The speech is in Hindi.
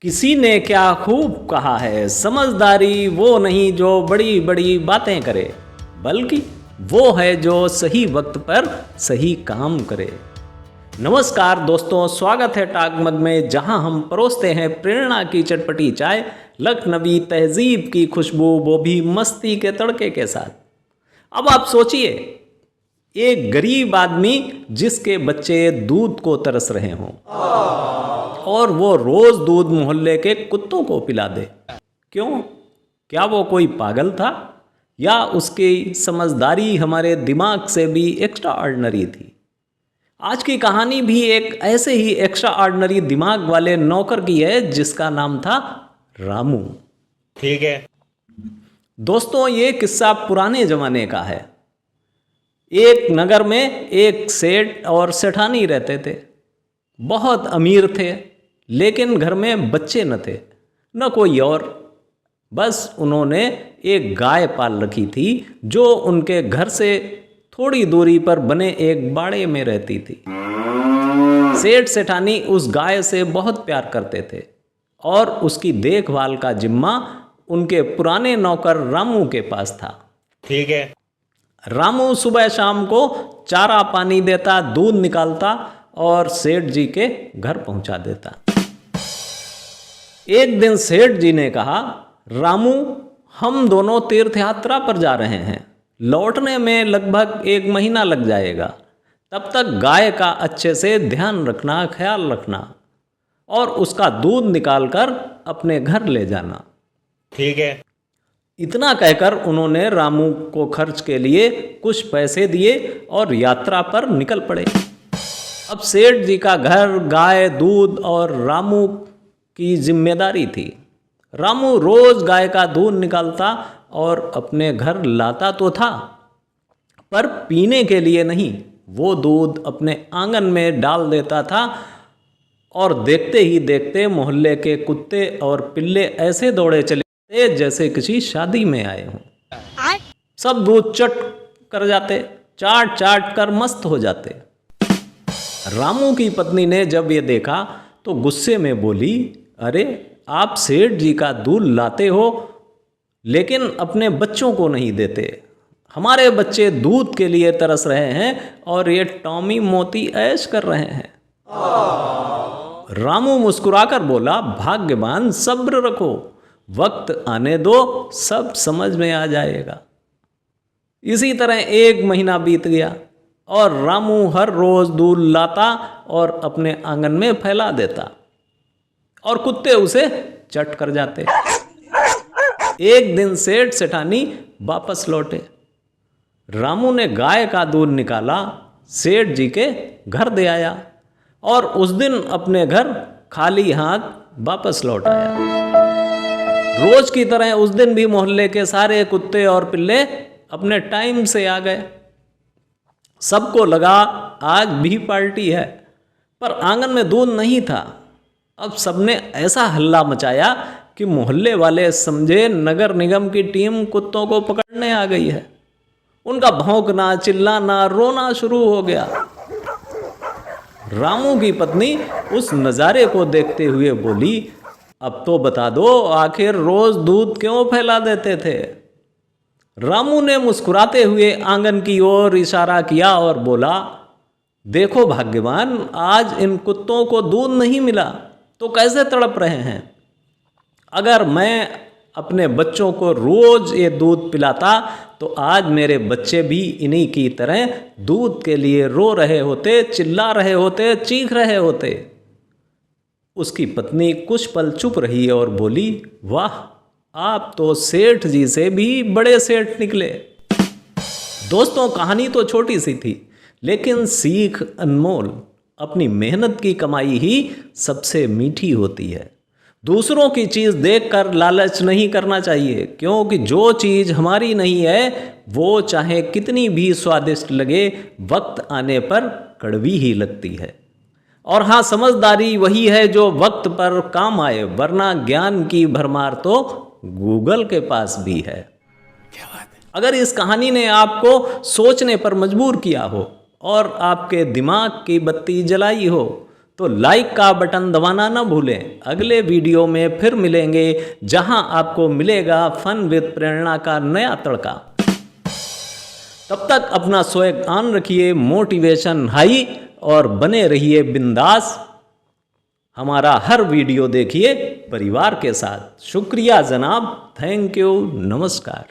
किसी ने क्या खूब कहा है, समझदारी वो नहीं जो बड़ी बड़ी बातें करे, बल्कि वो है जो सही वक्त पर सही काम करे। नमस्कार दोस्तों, स्वागत है टाग मग में, जहां हम परोसते हैं प्रेरणा की चटपटी चाय, लखनवी तहजीब की खुशबू, वो भी मस्ती के तड़के के साथ। अब आप सोचिए, एक गरीब आदमी जिसके बच्चे दूध को तरस रहे हों और वो रोज दूध मोहल्ले के कुत्तों को पिला दे। क्यों? क्या वो कोई पागल था या उसकी समझदारी हमारे दिमाग से भी एक्स्ट्रा ऑर्डिनरी थी? आज की कहानी भी एक ऐसे ही एक्स्ट्रा ऑर्डिनरी दिमाग वाले नौकर की है जिसका नाम था रामू। ठीक है दोस्तों, ये किस्सा पुराने जमाने का है। एक नगर में एक सेठ और सेठानी रहते थे। बहुत अमीर थे, लेकिन घर में बच्चे न थे, न कोई और। बस उन्होंने एक गाय पाल रखी थी जो उनके घर से थोड़ी दूरी पर बने एक बाड़े में रहती थी। सेठ सेठानी उस गाय से बहुत प्यार करते थे और उसकी देखभाल का जिम्मा उनके पुराने नौकर रामू के पास था। ठीक है रामू सुबह शाम को चारा पानी देता, दूध निकालता और सेठ जी के घर पहुंचा देता। एक दिन सेठ जी ने कहा, रामू, हम दोनों तीर्थ यात्रा पर जा रहे हैं, लौटने में लगभग 1 महीना लग जाएगा। तब तक गाय का अच्छे से ध्यान रखना, ख्याल रखना और उसका दूध निकालकर अपने घर ले जाना। ठीक है इतना कहकर उन्होंने रामू को खर्च के लिए कुछ पैसे दिए और यात्रा पर निकल पड़े। अब सेठ जी का घर, गाय, दूध और रामू की जिम्मेदारी थी। रामू रोज गाय का दूध निकालता और अपने घर लाता तो था, पर पीने के लिए नहीं। वो दूध अपने आंगन में डाल देता था और देखते ही देखते मोहल्ले के कुत्ते और पिल्ले ऐसे दौड़े चले जैसे किसी शादी में आए हों। सब दूध चट कर जाते, चाट चाट कर मस्त हो जाते। रामू की पत्नी ने जब ये देखा तो गुस्से में बोली, अरे, आप सेठ जी का दूध लाते हो लेकिन अपने बच्चों को नहीं देते। हमारे बच्चे दूध के लिए तरस रहे हैं और ये टॉमी मोती ऐश कर रहे हैं। रामू मुस्कुराकर बोला, भाग्यवान, सब्र रखो, वक्त आने दो, सब समझ में आ जाएगा। इसी तरह 1 महीना बीत गया और रामू हर रोज दूध लाता और अपने आंगन में फैला देता और कुत्ते उसे चट कर जाते। एक दिन सेठ सेठानी वापस लौटे। रामू ने गाय का दूध निकाला, सेठ जी के घर दे आया और उस दिन अपने घर खाली हाथ वापस लौट आया। रोज की तरह उस दिन भी मोहल्ले के सारे कुत्ते और पिल्ले अपने टाइम से आ गए। सबको लगा आज भी पार्टी है, पर आंगन में दूध नहीं था। अब सबने ऐसा हल्ला मचाया कि मोहल्ले वाले समझे नगर निगम की टीम कुत्तों को पकड़ने आ गई है। उनका भौंकना, चिल्लाना, रोना शुरू हो गया। रामू की पत्नी उस नज़ारे को देखते हुए बोली, अब तो बता दो, आखिर रोज दूध क्यों फैला देते थे? रामू ने मुस्कुराते हुए आंगन की ओर इशारा किया और बोला, देखो भाग्यवान, आज इन कुत्तों को दूध नहीं मिला तो कैसे तड़प रहे हैं। अगर मैं अपने बच्चों को रोज ये दूध पिलाता तो आज मेरे बच्चे भी इन्हीं की तरह दूध के लिए रो रहे होते, चिल्ला रहे होते, चीख रहे होते। उसकी पत्नी कुछ पल चुप रही और बोली, वाह, आप तो सेठ जी से भी बड़े सेठ निकले। दोस्तों, कहानी तो छोटी सी थी, लेकिन सीख अनमोल। अपनी मेहनत की कमाई ही सबसे मीठी होती है। दूसरों की चीज़ देखकर लालच नहीं करना चाहिए, क्योंकि जो चीज़ हमारी नहीं है वो चाहे कितनी भी स्वादिष्ट लगे, वक्त आने पर कड़वी ही लगती है। और हाँ, समझदारी वही है जो वक्त पर काम आए, वरना ज्ञान की भरमार तो गूगल के पास भी है। क्या बात है। अगर इस कहानी ने आपको सोचने पर मजबूर किया हो और आपके दिमाग की बत्ती जलाई हो, तो लाइक का बटन दबाना ना भूलें। अगले वीडियो में फिर मिलेंगे, जहां आपको मिलेगा फन विद प्रेरणा का नया तड़का। तब तक अपना स्वैग ऑन रखिए, मोटिवेशन हाई और बने रहिए बिंदास। हमारा हर वीडियो देखिए परिवार के साथ। शुक्रिया जनाब, थैंक यू, नमस्कार।